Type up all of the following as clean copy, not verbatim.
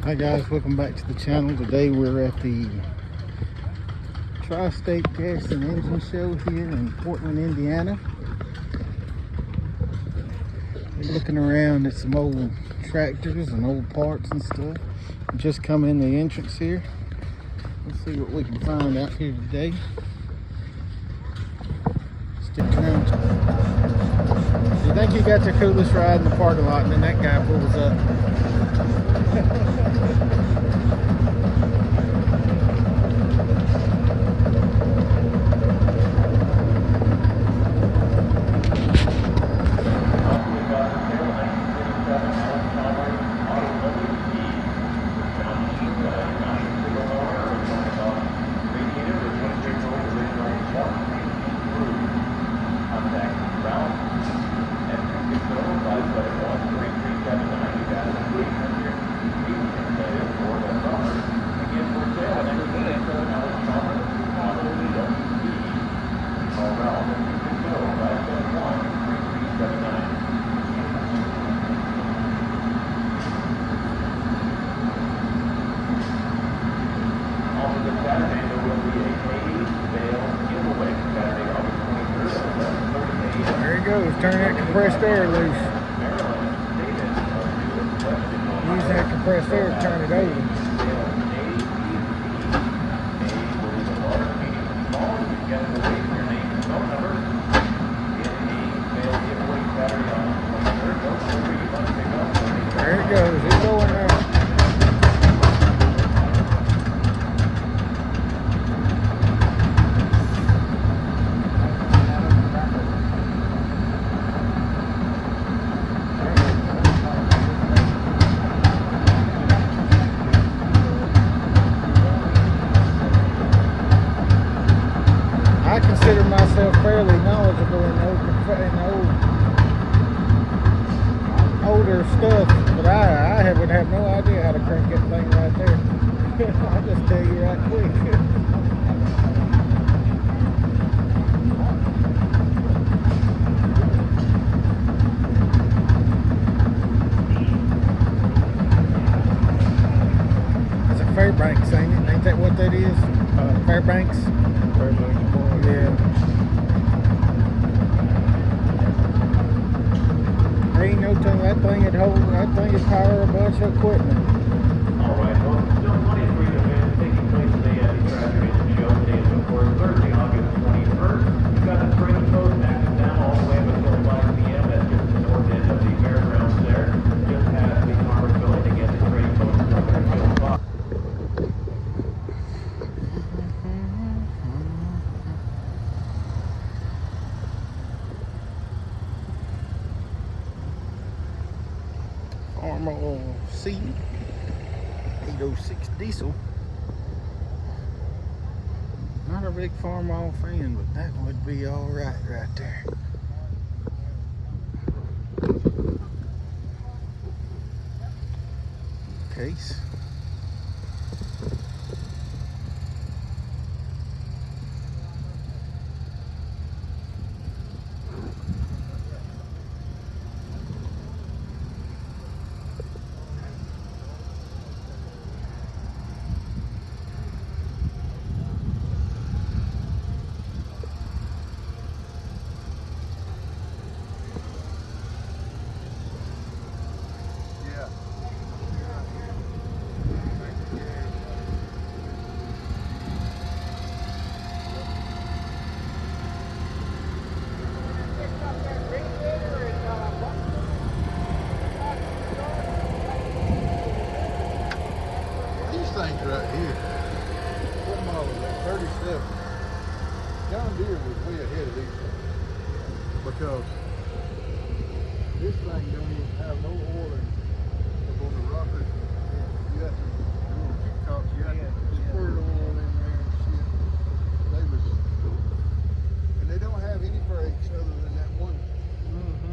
Hi guys, welcome back to the channel. Today we're at the Tri-State Gas and Engine Show here in Portland, Indiana. We're looking around at some old tractors and old parts and stuff. Just come in the entrance here. Let's see what we can find out here today. Stick around. You think you got the coolest ride in the parking lot, and then that guy pulls up. There he goes, turn that compressed air loose. Use that compressed air to turn it over. There it goes, it's going now. I consider myself fairly knowledgeable in older stuff, but I would have no idea how to crank that thing right there. I'll just tell you right quick. It's a Fairbanks, ain't it? Ain't that what that is? Fairbanks? Yeah. There ain't no telling that thing would power a bunch of equipment. Alright, well, still plenty of freedom events taking place today at the Tractor Engine Show. Today is, of course, Thursday, August 21st. You've got the spring post active now all the way up until 5 p.m. That's just the north end of the fairgrounds there. Just past the farmer's building to get the spring post up until 5. Farmall M-TA diesel. Not a big Farmall fan, but that would be all right there. Case. Things right here. What model is that? 37. John Deere was way ahead of these things because this thing don't even have no oil up on the rockers. You got the little TikToks, you got the squirt oil in there and shit. And they don't have any brakes other than that one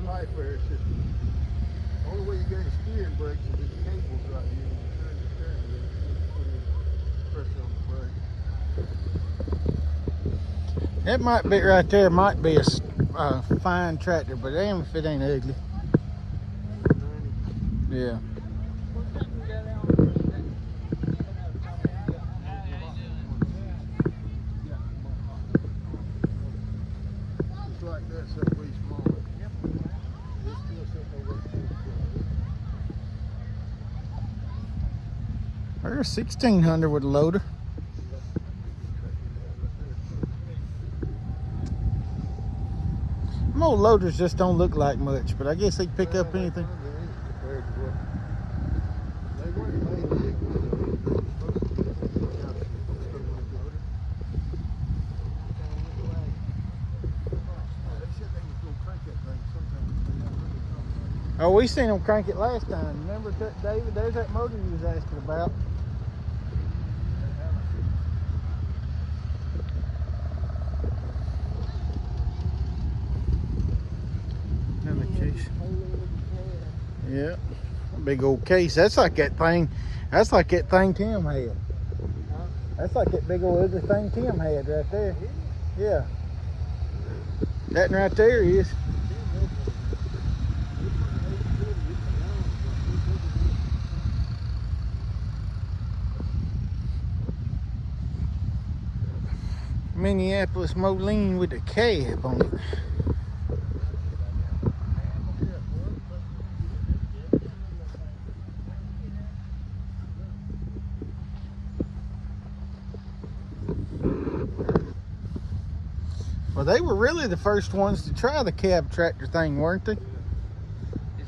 pipe there. It's just the only way you get any steering brakes is the cables right here. That might be right there, might be a fine tractor, but damn if it ain't ugly. Yeah. There's 1600 with a loader. Them old loaders just don't look like much, but I guess they pick up anything. They weren't made big. Oh, we seen them crank it last time. Remember that, David? There's that motor you was asking about. Another case. Yeah, big old case. That's like that thing. That's like that thing Tim had. That's like that big old ugly thing Tim had right there. Yeah. That one right there is. Minneapolis Moline with a cab on it. Well, they were really the first ones to try the cab tractor thing, weren't they? It's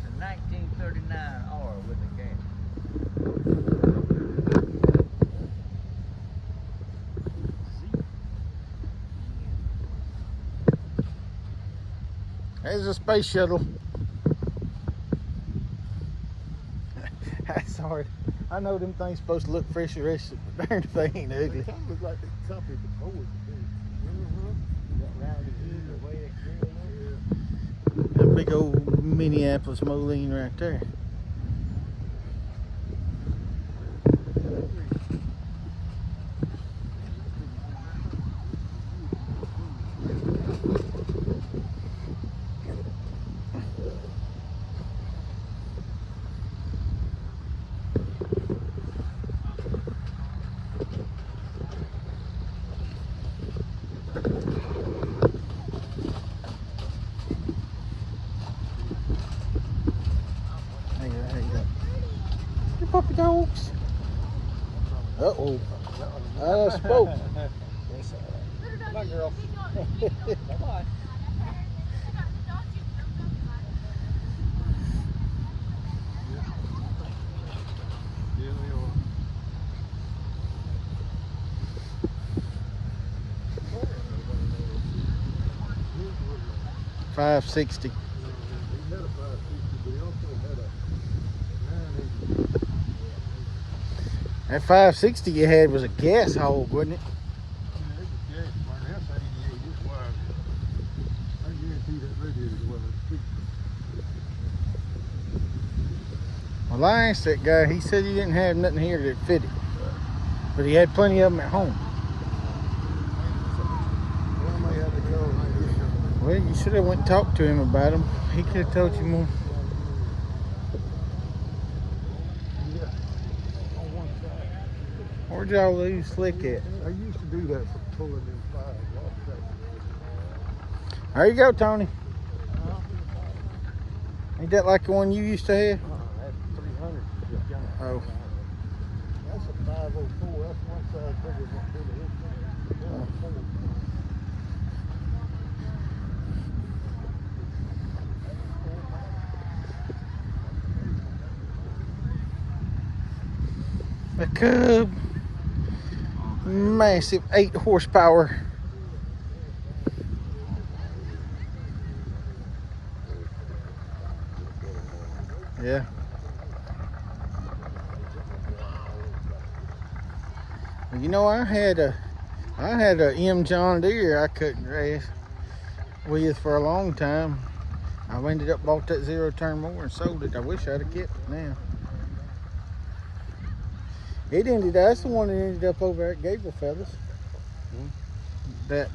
a 1939R with a cab. There's a space shuttle. That's hard. I know them things supposed to look fresh as rest, but darn if they ain't ugly. They kind of look like they copied the board. That big old Minneapolis Moline right there. Puppy dogs. Uh-oh. I spoke. My girl. Bye-bye. Yeah, they are. 560. He had a 560, but he also had a 980. That 560 you had was a gas hog, wasn't it? Yeah, it was gas burner. That's 88. It's wide. I guarantee that radiator was too. Well, I asked that guy. He said he didn't have nothing here that fit it, but he had plenty of them at home. Well, I may have to go and get some. Well, you should have went and talked to him about them. He could have told you more. Yeah. On one side. Where'd y'all lose Slick at? I used to do that for pulling them five off track. There you go, Tony. Ain't that like the one you used to have? That's 300. Just young. Oh. That's a 504. That's one side bigger than what Billy is. A Cub. Massive 8 horsepower. Yeah. Well, you know, I had a M John Deere I cut grass with for a long time. I ended up bought that 0-turn mower and sold it. I wish I'd have kept it now. That's the one that ended up over at Gable Fellas. That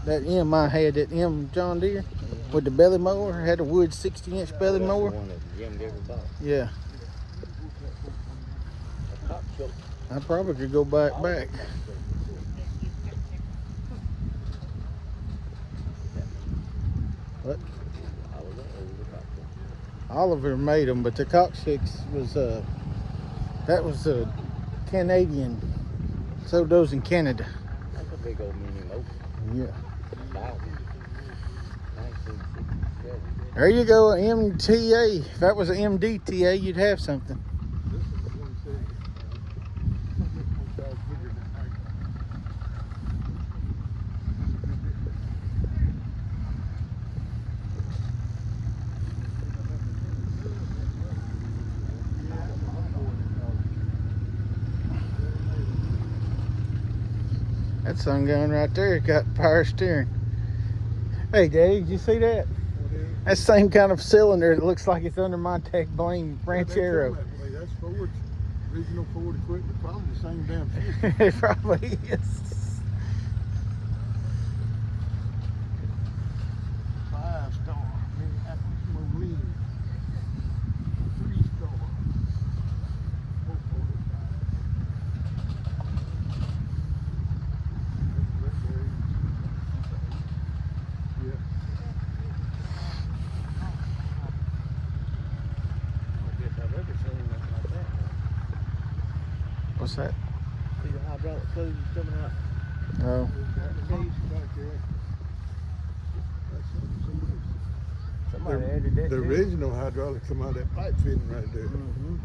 M I had, that M John Deere with the belly mower, had a wood 60-inch belly mower. The one that Jim gave her back. Yeah. I probably could go back. What? Oliver made them, but the Cox 6 was that was Canadian. So does in Canada. That's a big old mini motor. Yeah. 1967. There you go, an MTA. If that was an MDTA, you'd have something. This is 170. This one size bigger than that. That sun gun right there got power steering. Hey, Dave, did you see that? That same kind of cylinder that looks like it's under my Tech Blame Ranchero. That's Ford's original Ford equipment. Probably the same damn system. It probably is. 5-star. Minneapolis Moline. 3-star. 445. Yeah. What's that? See the hydraulic hose coming out. Oh. Somebody added that. The to it. original hydraulic come out of that pipe fitting right there. Mhm.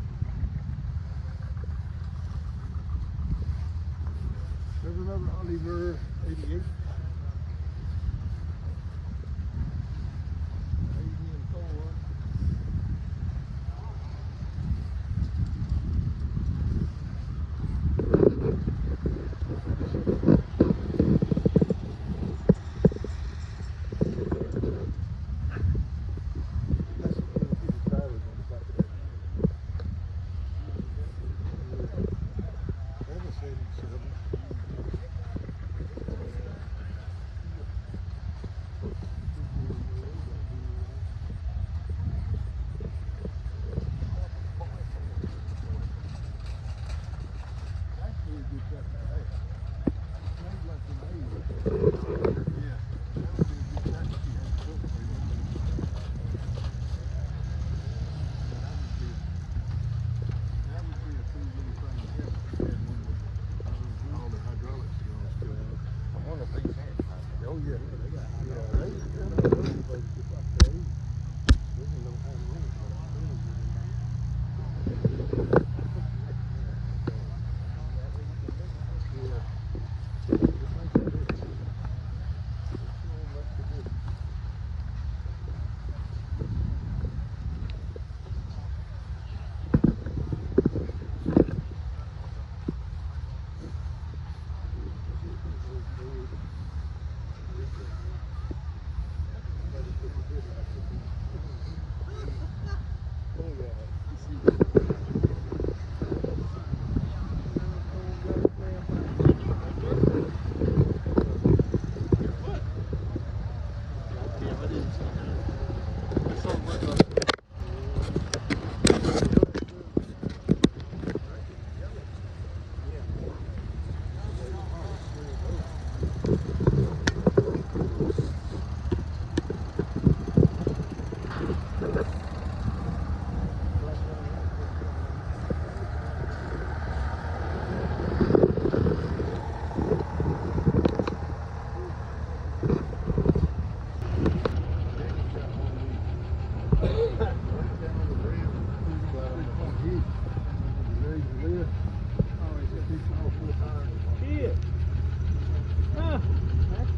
There's another Oliver 88.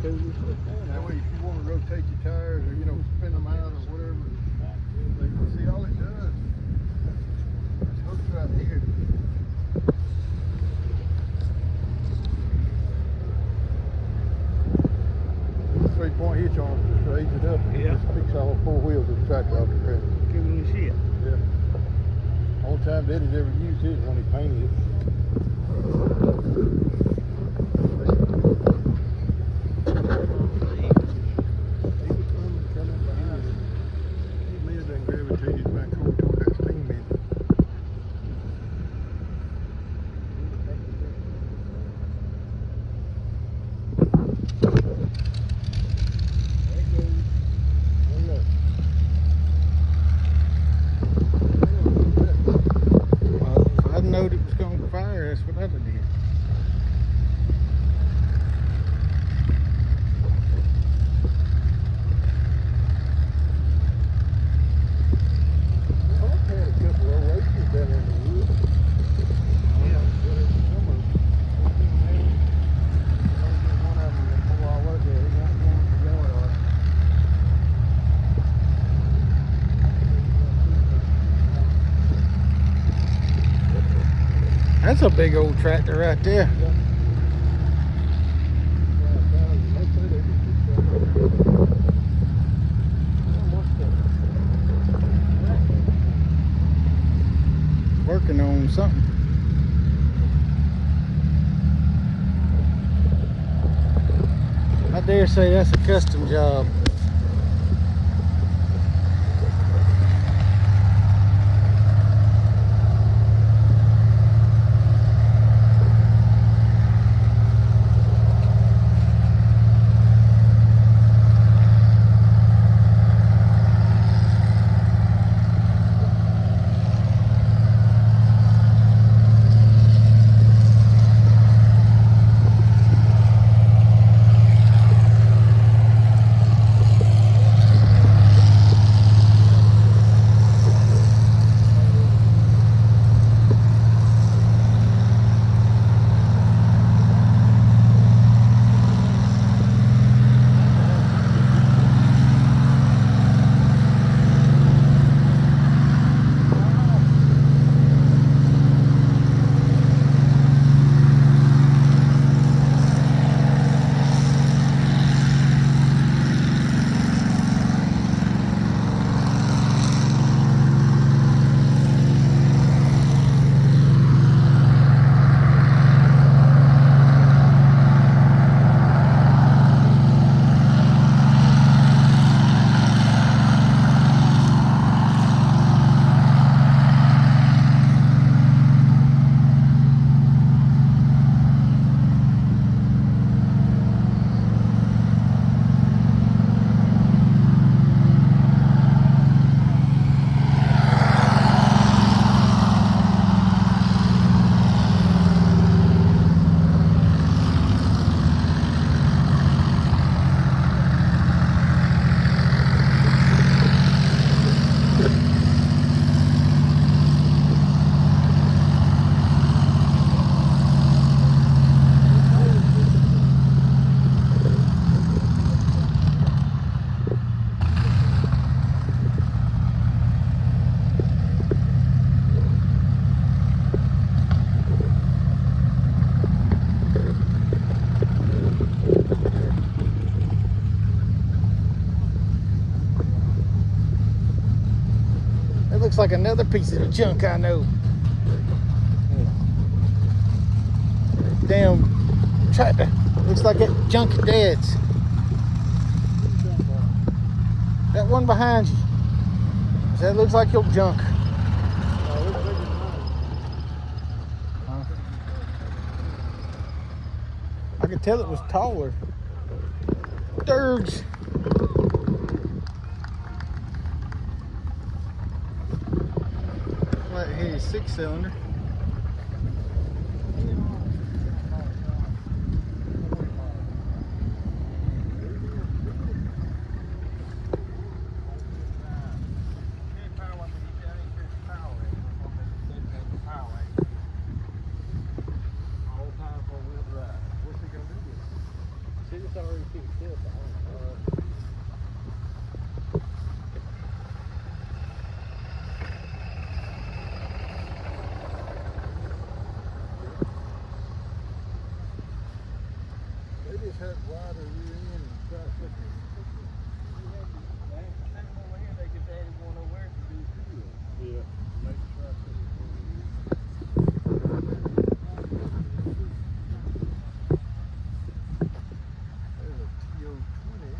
That way, if you want to rotate your tires or, spin them out or whatever, see, all it does is hooks right here. Three-point hitch on it, just raise it up. Yeah. Just fix all 4 wheels of the tractor off the ground. Give me the shit. Yeah. Only time Daddy's ever used his when he painted it. Well, if I knowed it was going to fire, that's what That's a big old tractor right there. Working on something. I dare say that's a custom job. Looks like another piece of junk I know. Damn tractor. Looks like that junk at Dad's. That one behind you. That looks like your junk. I could tell it was taller. Dirge. Right here is 6-cylinder. Cut wider rear end and try flipping. Over here, they just added one over there to do too. Yeah, make it try There's a TO20.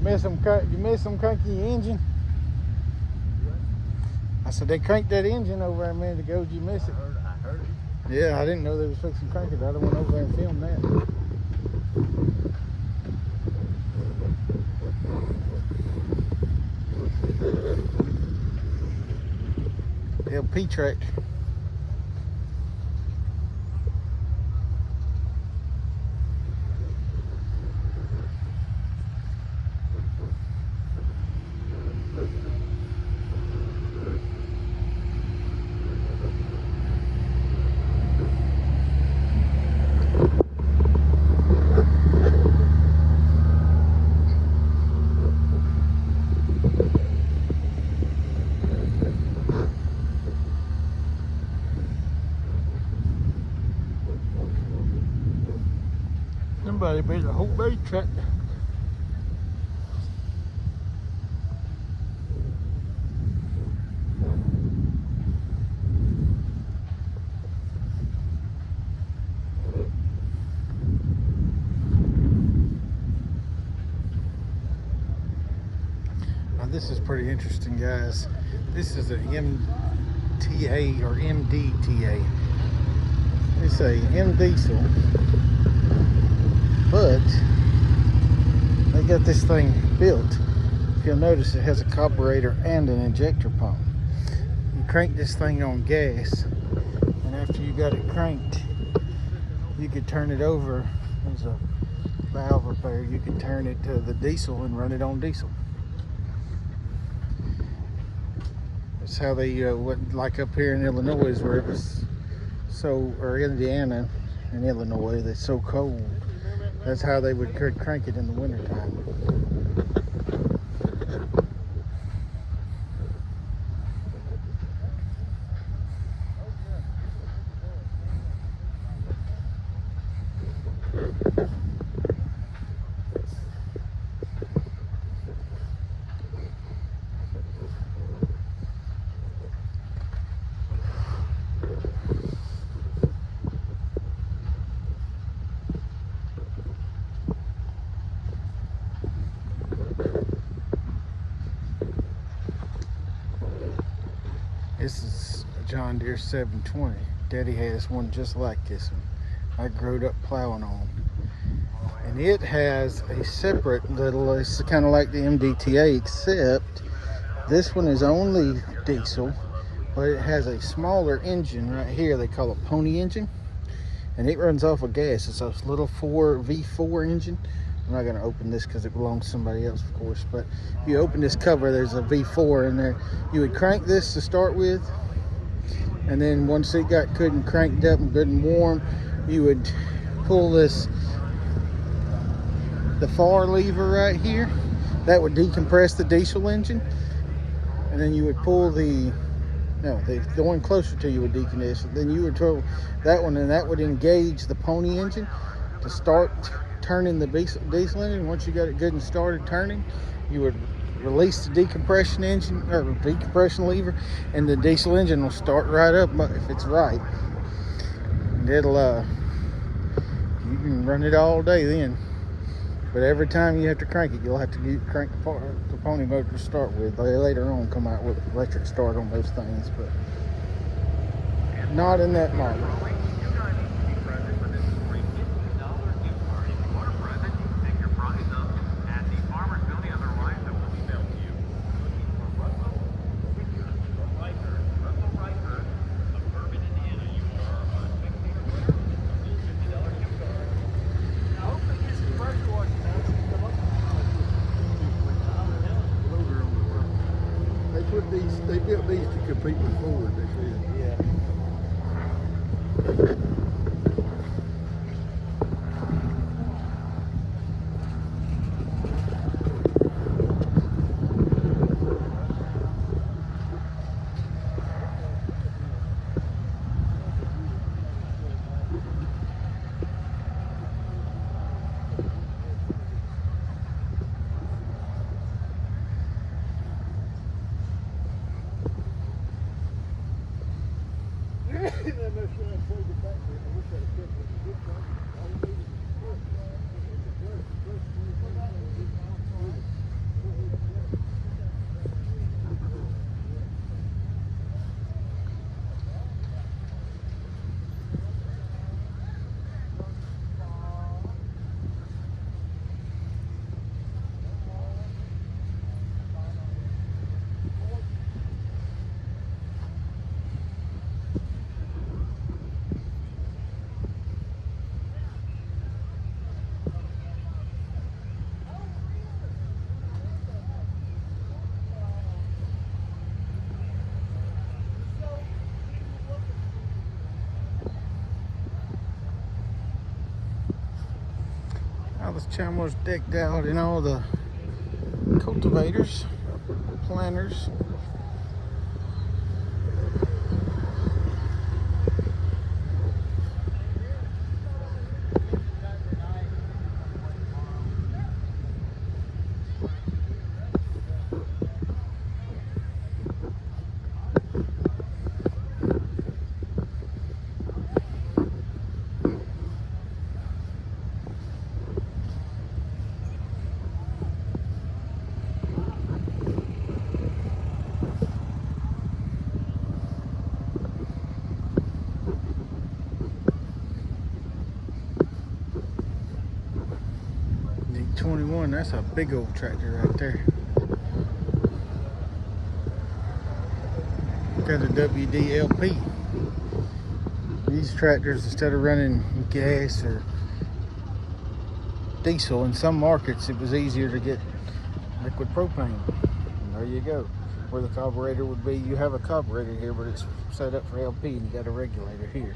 miss them? You miss them cranking your engine? I said they cranked that engine over there a minute ago. Did you miss it? I heard it. Yeah, I didn't know they was fixing to crank it. I done went over there and filmed that. LP tractor. Somebody made a whole bay tractor. Now this is pretty interesting, guys. This is an M-TA or M-TA. It's a M diesel, but they got this thing built. If you'll notice, it has a carburetor and an injector pump. You crank this thing on gas, and after you got it cranked, you could turn it over. There's a valve up there. You can turn it to the diesel and run it on diesel. That's how they like up here in Illinois, where it was or Indiana and Illinois, that's so cold. That's how they would crank it in the wintertime. This is a John Deere 720. Daddy has one just like this one. I growed up plowing on. And it has a separate little, it's kind of like the M-TA, except this one is only diesel, but it has a smaller engine right here. They call it pony engine. And it runs off of gas. It's a little V4 engine. I'm not going to open this because it belongs to somebody else, of course, but if you open this cover, there's a V4 in there. You would crank this to start with, and then once it got good and cranked up and good and warm, you would pull the far lever right here. That would decompress the diesel engine, and then you would pull the one closer to you would decompress. Then you would pull that one, and that would engage the pony engine to start turning the diesel engine. Once you got it good and started turning, you would release the decompression engine or decompression lever, and the diesel engine will start right up if it's right. And it'll you can run it all day then. But every time you have to crank it, you'll have to crank the pony motor to start with. They later on come out with electric start on those things, but not in that model. They built these to compete with Ford, they said. Yeah. This Chandler's decked out in all the cultivators, planters. The 21, that's a big old tractor right there. Got a WDLP. These tractors, instead of running gas or diesel, in some markets it was easier to get liquid propane. And there you go. Where the carburetor would be, you have a carburetor here, but it's set up for LP, and you got a regulator here.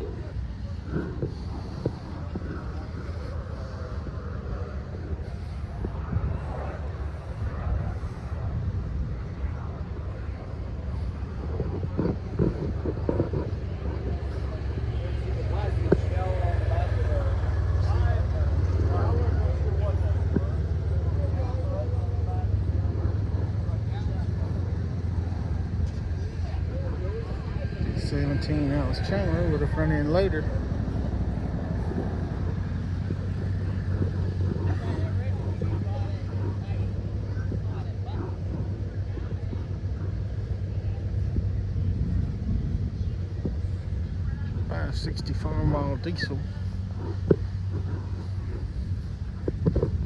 That was Chandler with a front end loader. .560 Farmall diesel.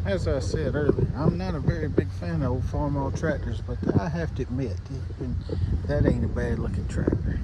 As I said earlier, I'm not a very big fan of old Farmall tractors, but I have to admit, that ain't a bad looking tractor.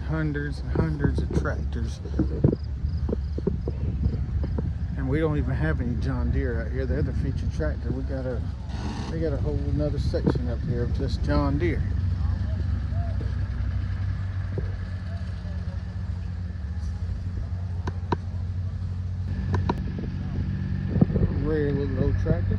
Hundreds and hundreds of tractors, and we don't even have any John Deere out here. They're the featured tractor. They got a whole another section up here of just John Deere. Rare little old tractor.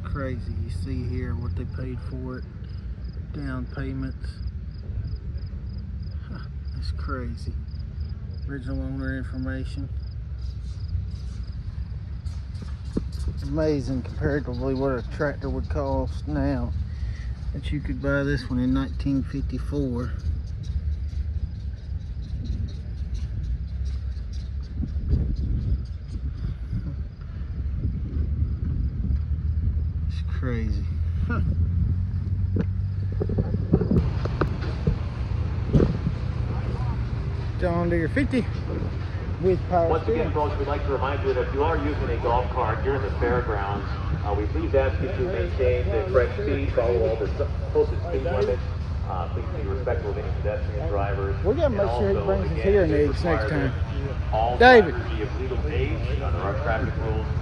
Crazy. You see here what they paid for it, down payments. It's crazy. Original owner information. Amazing comparatively what a tractor would cost now, that you could buy this one in 1954. Crazy. Huh. John Deere 50 with power Once steering. again, folks, we'd like to remind you that if you are using a golf cart here in the fairgrounds, we please ask you to maintain the correct speed, follow all the posted speed limits. Please be respectful of any pedestrian drivers. We gotta make sure he brings his hearing aids next time. All David. drivers be of legal age under our traffic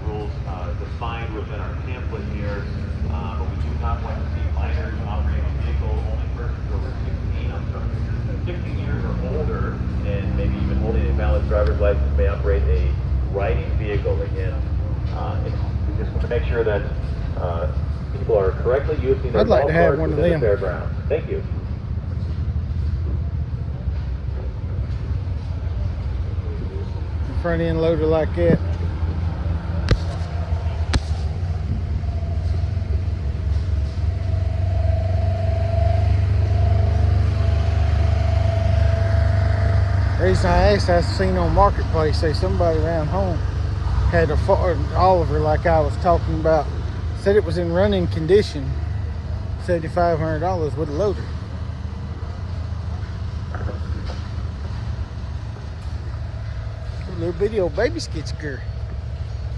rules defined within our pamphlet here. But we do not want to see minors operating a vehicle, only persons over 16 years or older, and maybe even holding a valid driver's license may operate a riding vehicle. Again, we just want to make sure that currently using their I'd like golf to have carts one of within the them. fairgrounds. Thank you. Front end loader like that. The reason I asked, I seen on Marketplace, say somebody around home had a Oliver like I was talking about, said it was in running condition, $7,500 with a loader. A little bitty old baby skid skirt.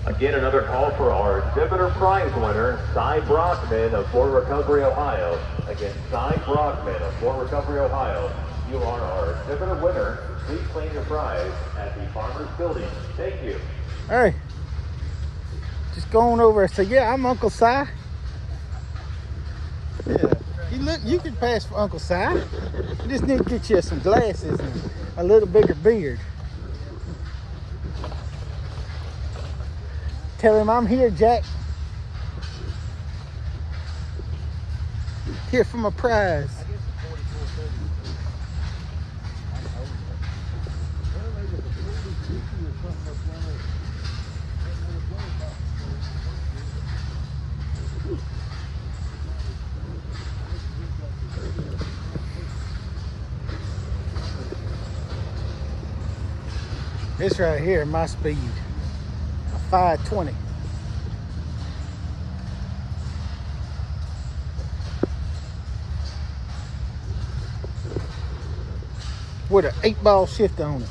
Again, another call for our exhibitor prize winner, Cy Brockman of Fort Recovery, Ohio. Again, Cy Brockman of Fort Recovery, Ohio. You are our exhibitor winner. Please claim your prize at the Farmers Building. Thank you. Hey, just going over and say, yeah, I'm Uncle Cy. Yeah, you can pass for Uncle Cy. You just need to get you some glasses and a little bigger beard. Tell him I'm here, Jack. Here for my prize. This right here, my speed, a 520. With an 8-ball shift on it.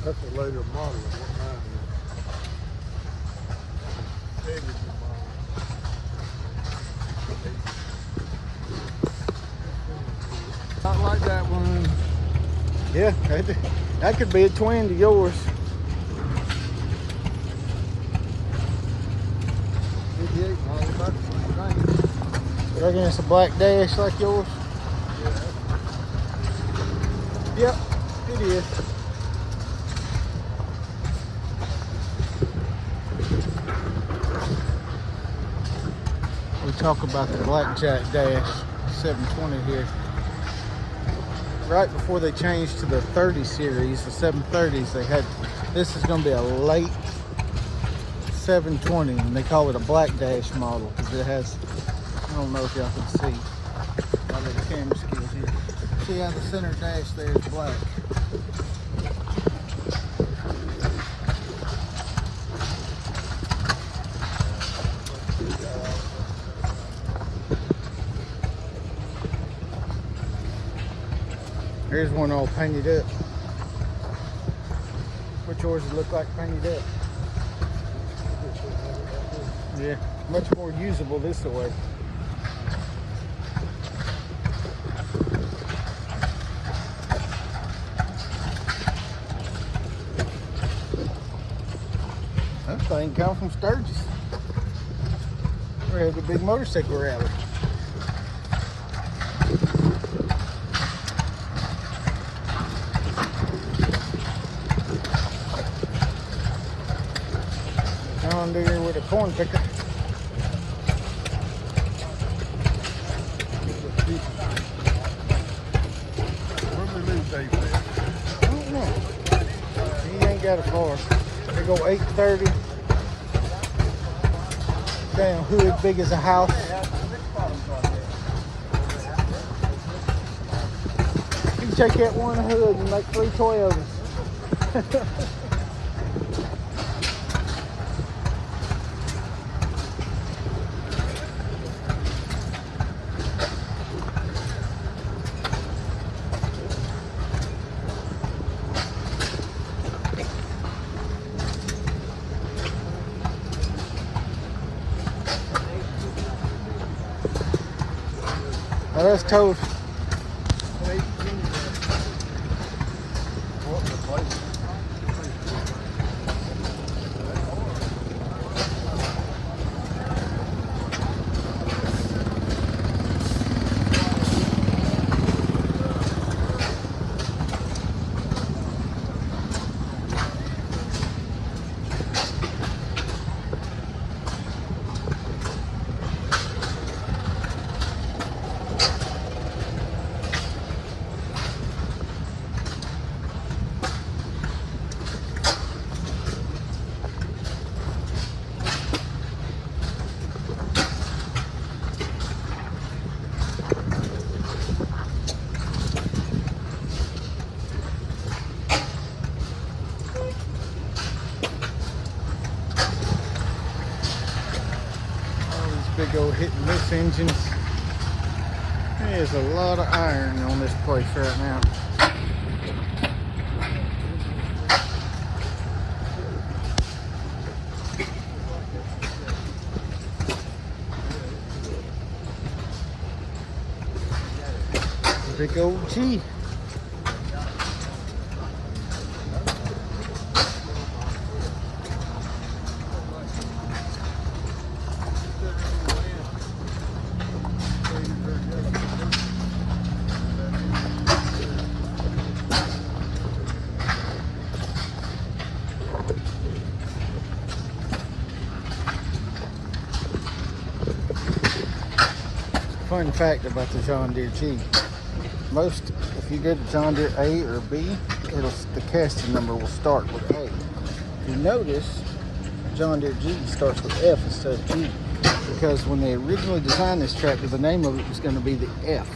That's a later model of what mine is. Heavier model. Not like that one. Yeah, that could be a twin to yours. 58 model, about the same thing. Reckon it's a black dash like yours? Yep, it is. We talk about the Blackjack Dash 720 here. Right before they changed to the 30 series, the 730s, they had, this is going to be a late 720, and they call it a Black Dash model because it has, I don't know if y'all can see by the camera skills here. See how the center dash there is black. Here's one all painted up. What yours would look like painted up? Yeah, much more usable this way. That thing come from Sturgis. We had a big motorcycle rally. John Deere with a corn picker. Where we lose Dave at? I don't know. He ain't got a car. They go 830. Damn hood big as a house. You can take that one hood and make 3 Toyotas. That's total. Big old hit and miss engines. There's a lot of iron on this place right now. Big old G. Fun fact about the John Deere G. If you go to John Deere A or B, the casting number will start with A. If you notice, John Deere G starts with F instead of G, because when they originally designed this tractor, the name of it was going to be the F.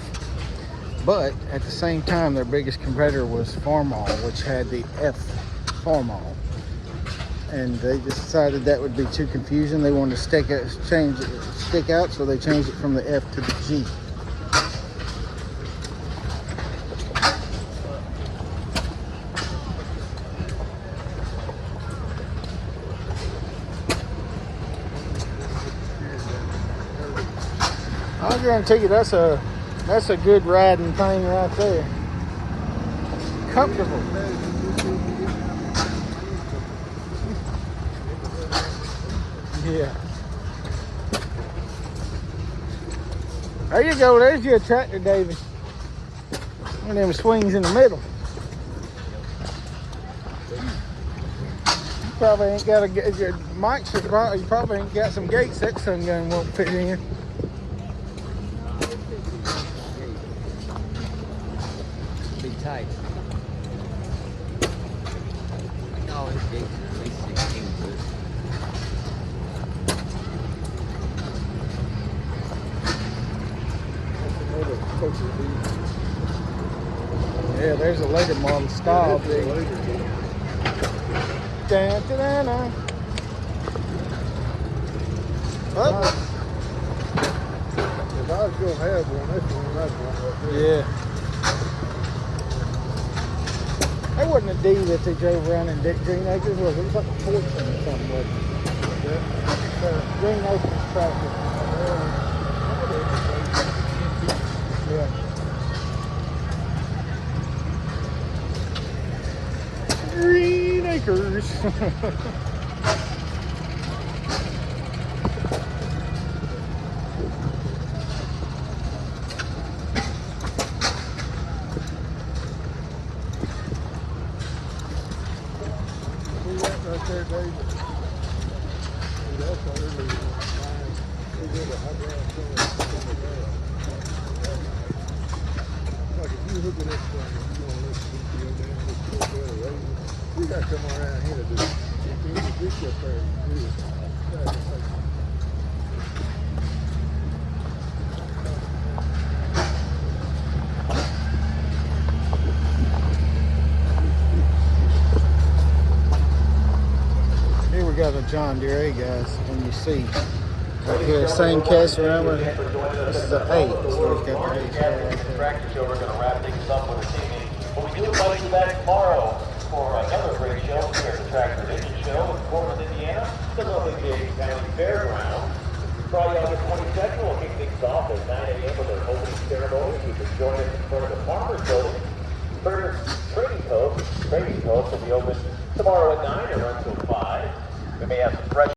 But at the same time, their biggest competitor was Farmall, which had the F Farmall. And they decided that would be too confusing. They wanted to stick out, so they changed it from the F to the G. I guarantee you that's a good riding thing right there. Comfortable. Yeah. There you go. There's your tractor, David. One of them swings in the middle. You probably ain't got your mics. You probably ain't got some gates that sun gun won't fit in. Be tight. No, it's gates at least 16 foot. Yeah, there's a later model style thing. Dun, dun, dun, dun. Oh. If I was going to have one, that's one right there. Yeah. That wasn't a D that they drove around in Green Acres, was it? It was like a Fortune or something, wasn't it? Yeah. Green Acres tractor. Yeah. Green Acres. Right there, David. That's a really fine. They did a high ground like if you look at this thing, if you want to listen to video down, just go better raising. You got to come around here to do it. If you need to get up there, you do it. Here we got a John Deere A, guys, and you see right here, same cast around. This is an A, so it's got the H right there. Tractor show, we're going to wrap things up with a team. But we do invite you back tomorrow for another great show here at the Tractor Engine Show in Portland, Indiana. The lovely Dade County Fairgrounds. Friday, August 22nd, we'll kick things kicks off at 9 a.m. with their opening ceremony. You can join us in front of the Farmers Building. Further trading post will be open tomorrow at 9 and run till 5. We may have some fresh